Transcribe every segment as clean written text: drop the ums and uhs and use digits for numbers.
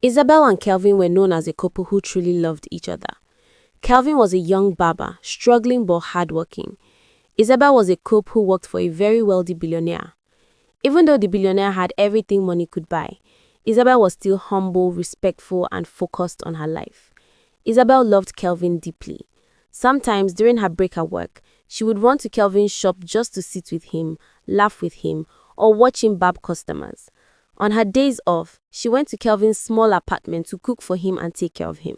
Isabel and Kelvin were known as a couple who truly loved each other. Kelvin was a young barber, struggling but hardworking. Isabel was a cook who worked for a very wealthy billionaire. Even though the billionaire had everything money could buy, Isabel was still humble, respectful, and focused on her life. Isabel loved Kelvin deeply. Sometimes during her break at work, she would run to Kelvin's shop just to sit with him, laugh with him, or watch him barb customers. On her days off, she went to Kelvin's small apartment to cook for him and take care of him.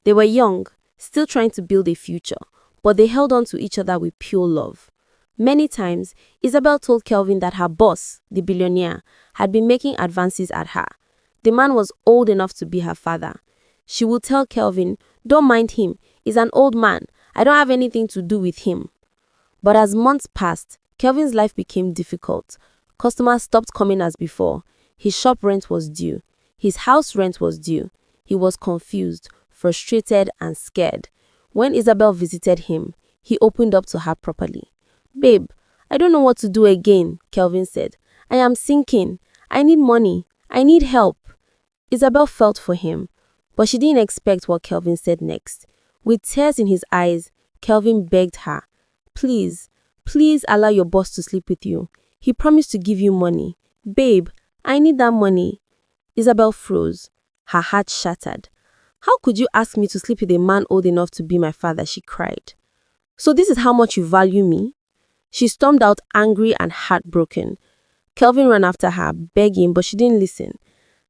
They were young, still trying to build a future, but they held on to each other with pure love. Many times, Isabel told Kelvin that her boss, the billionaire, had been making advances at her. The man was old enough to be her father. She would tell Kelvin, "Don't mind him, he's an old man, I don't have anything to do with him." But as months passed, Kelvin's life became difficult. Customers stopped coming as before. His shop rent was due. His house rent was due. He was confused, frustrated, and scared. When Isabel visited him, he opened up to her properly. "Babe, I don't know what to do again," Kelvin said. "I am sinking. I need money. I need help." Isabel felt for him, but she didn't expect what Kelvin said next. With tears in his eyes, Kelvin begged her, "Please, please allow your boss to sleep with you. He promised to give you money. Babe, I need that money." Isabel froze. Her heart shattered. "How could you ask me to sleep with a man old enough to be my father?" she cried. "So this is how much you value me?" She stormed out angry and heartbroken. Kelvin ran after her, begging, but she didn't listen.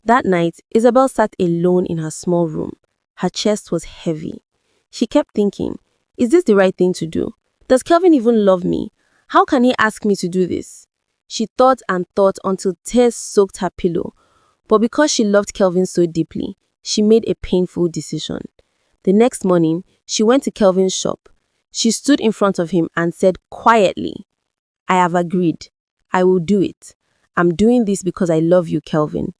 That night, Isabel sat alone in her small room. Her chest was heavy. She kept thinking, is this the right thing to do? Does Kelvin even love me? How can he ask me to do this? She thought and thought until tears soaked her pillow. But because she loved Kelvin so deeply, she made a painful decision. The next morning, she went to Kelvin's shop. She stood in front of him and said quietly, "I have agreed. I will do it. I'm doing this because I love you, Kelvin.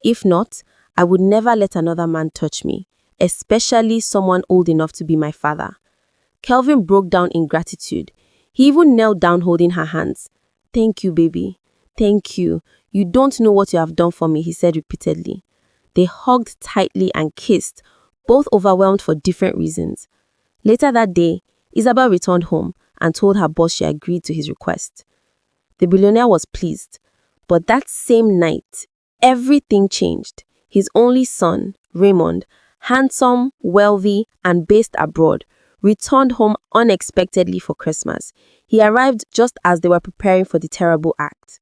If not, I would never let another man touch me, especially someone old enough to be my father." Kelvin broke down in gratitude. He even knelt down holding her hands. "Thank you, baby. Thank you. You don't know what you have done for me," he said repeatedly. They hugged tightly and kissed, both overwhelmed for different reasons. Later that day, Isabel returned home and told her boss she agreed to his request. The billionaire was pleased, but that same night, everything changed. His only son, Raymond, handsome, wealthy, and based abroad, returned home unexpectedly for Christmas. He arrived just as they were preparing for the terrible act.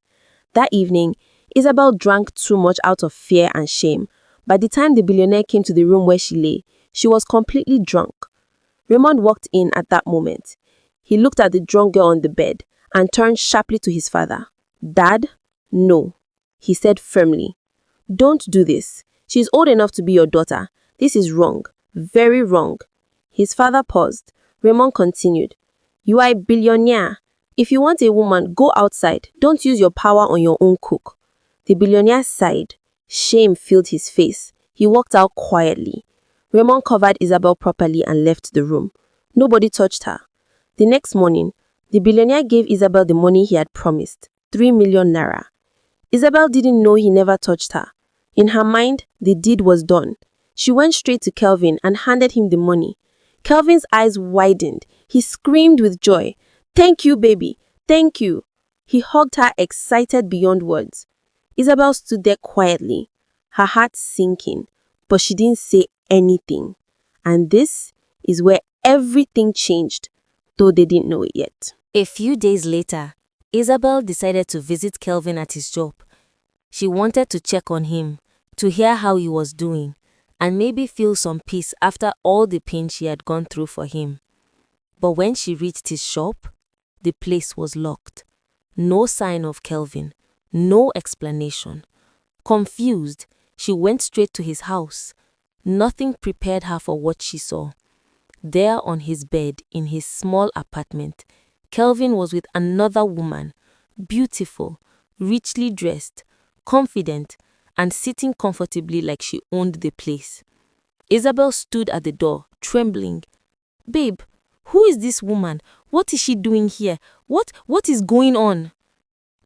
That evening, Isabel drank too much out of fear and shame. By the time the billionaire came to the room where she lay, she was completely drunk. Raymond walked in at that moment. He looked at the drunk girl on the bed and turned sharply to his father. "Dad, no," he said firmly. "Don't do this. She's old enough to be your daughter. This is wrong. Very wrong." His father paused. Raymond continued. "You are a billionaire. If you want a woman, go outside. Don't use your power on your own cook." The billionaire sighed. Shame filled his face. He walked out quietly. Raymond covered Isabel properly and left the room. Nobody touched her. The next morning, the billionaire gave Isabel the money he had promised, 3 million naira. Isabel didn't know he never touched her. In her mind, the deed was done. She went straight to Kelvin and handed him the money. Kelvin's eyes widened. He screamed with joy. "Thank you, baby. Thank you." He hugged her, excited beyond words. Isabel stood there quietly, her heart sinking, but she didn't say anything. And this is where everything changed, though they didn't know it yet. A few days later, Isabel decided to visit Kelvin at his shop. She wanted to check on him, to hear how he was doing, and maybe feel some peace after all the pain she had gone through for him. But when she reached his shop, the place was locked. No sign of Kelvin, no explanation. Confused, she went straight to his house. Nothing prepared her for what she saw. There on his bed in his small apartment, Kelvin was with another woman, beautiful, richly dressed, confident, and sitting comfortably like she owned the place. Isabel stood at the door, trembling. "Babe, who is this woman? What is she doing here? What is going on?"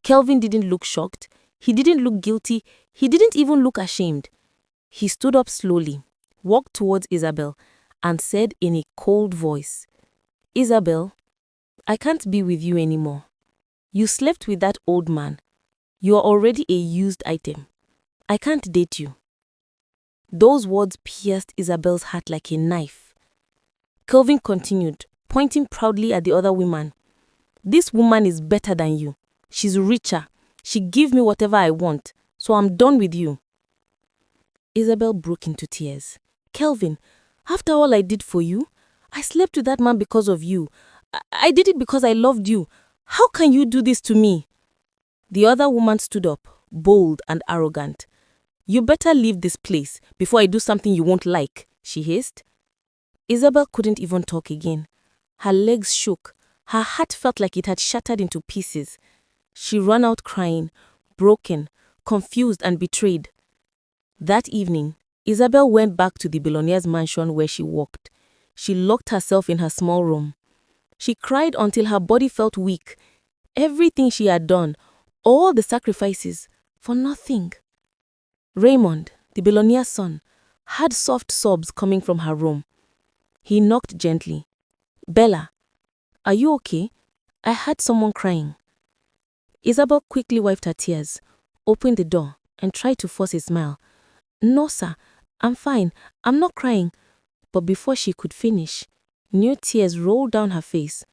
Kelvin didn't look shocked. He didn't look guilty. He didn't even look ashamed. He stood up slowly, walked towards Isabel, and said in a cold voice, "Isabel, I can't be with you anymore. You slept with that old man. You are already a used item. I can't date you." Those words pierced Isabel's heart like a knife. Kelvin continued, pointing proudly at the other woman. "This woman is better than you. She's richer. She gives me whatever I want, so I'm done with you." Isabel broke into tears. "Kelvin, after all I did for you, I slept with that man because of you. I did it because I loved you. How can you do this to me?" The other woman stood up, bold and arrogant. "You better leave this place before I do something you won't like," she hissed. Isabel couldn't even talk again. Her legs shook. Her heart felt like it had shattered into pieces. She ran out crying, broken, confused and betrayed. That evening, Isabel went back to the Billionaire's mansion where she worked. She locked herself in her small room. She cried until her body felt weak. Everything she had done, all the sacrifices, for nothing. Raymond, the Billionaire's son, heard soft sobs coming from her room. He knocked gently. "Bella, are you okay? I heard someone crying." Isabel quickly wiped her tears, opened the door, and tried to force a smile. "No, sir, I'm fine. I'm not crying." But before she could finish, new tears rolled down her face.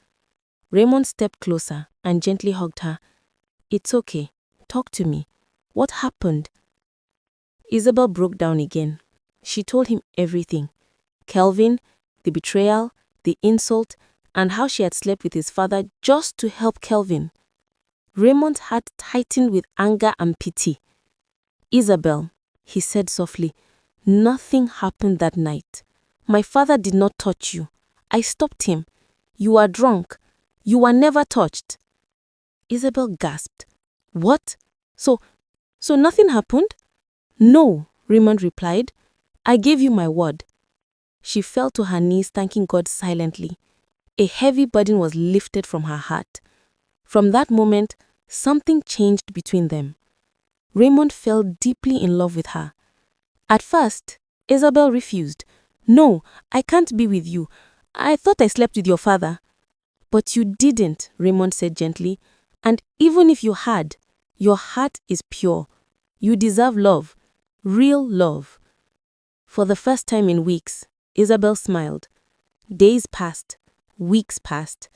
Raymond stepped closer and gently hugged her. "It's okay. Talk to me. What happened?" Isabel broke down again. She told him everything. Kelvin, the betrayal, the insult, and how she had slept with his father just to help Kelvin. Raymond's heart tightened with anger and pity. "Isabel," he said softly, "nothing happened that night. My father did not touch you. I stopped him. You are drunk. You were never touched." Isabel gasped. "What? So nothing happened?" "No," Raymond replied. "I gave you my word." She fell to her knees, thanking God silently. A heavy burden was lifted from her heart. From that moment, something changed between them. Raymond fell deeply in love with her. At first, Isabel refused. "No, I can't be with you. I thought I slept with your father." "But you didn't," Raymond said gently. "And even if you had, your heart is pure. You deserve love, real love." For the first time in weeks, Isabel smiled. Days passed, weeks passed.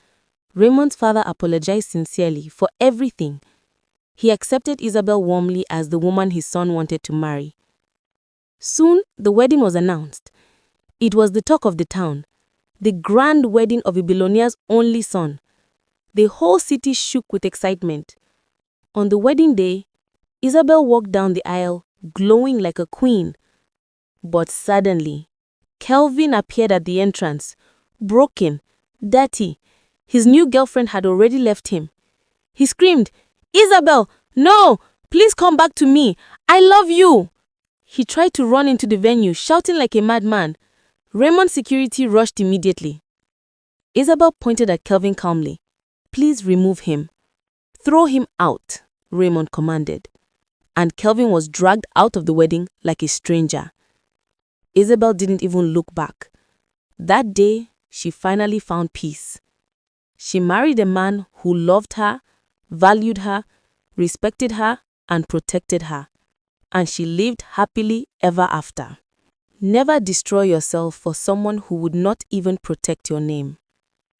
Raymond's father apologized sincerely for everything. He accepted Isabel warmly as the woman his son wanted to marry. Soon, the wedding was announced. It was the talk of the town, the grand wedding of a billionaire's only son. The whole city shook with excitement. On the wedding day, Isabel walked down the aisle, glowing like a queen. But suddenly, Kelvin appeared at the entrance, broken, dirty. His new girlfriend had already left him. He screamed, "Isabel, no! Please come back to me! I love you!" He tried to run into the venue, shouting like a madman. Raymond's security rushed immediately. Isabel pointed at Kelvin calmly. "Please remove him." "Throw him out," Raymond commanded. And Kelvin was dragged out of the wedding like a stranger. Isabel didn't even look back. That day, she finally found peace. She married a man who loved her, valued her, respected her, and protected her. And she lived happily ever after. Never destroy yourself for someone who would not even protect your name.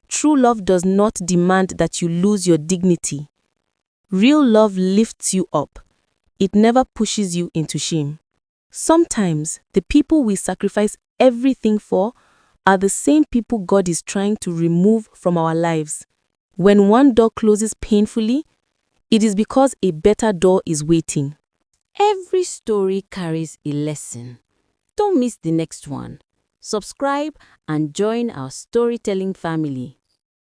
True love does not demand that you lose your dignity. Real love lifts you up. It never pushes you into shame. Sometimes the people we sacrifice everything for are the same people God is trying to remove from our lives. When one door closes painfully, it is because a better door is waiting. Every story carries a lesson. Don't miss the next one. Subscribe and join our storytelling family.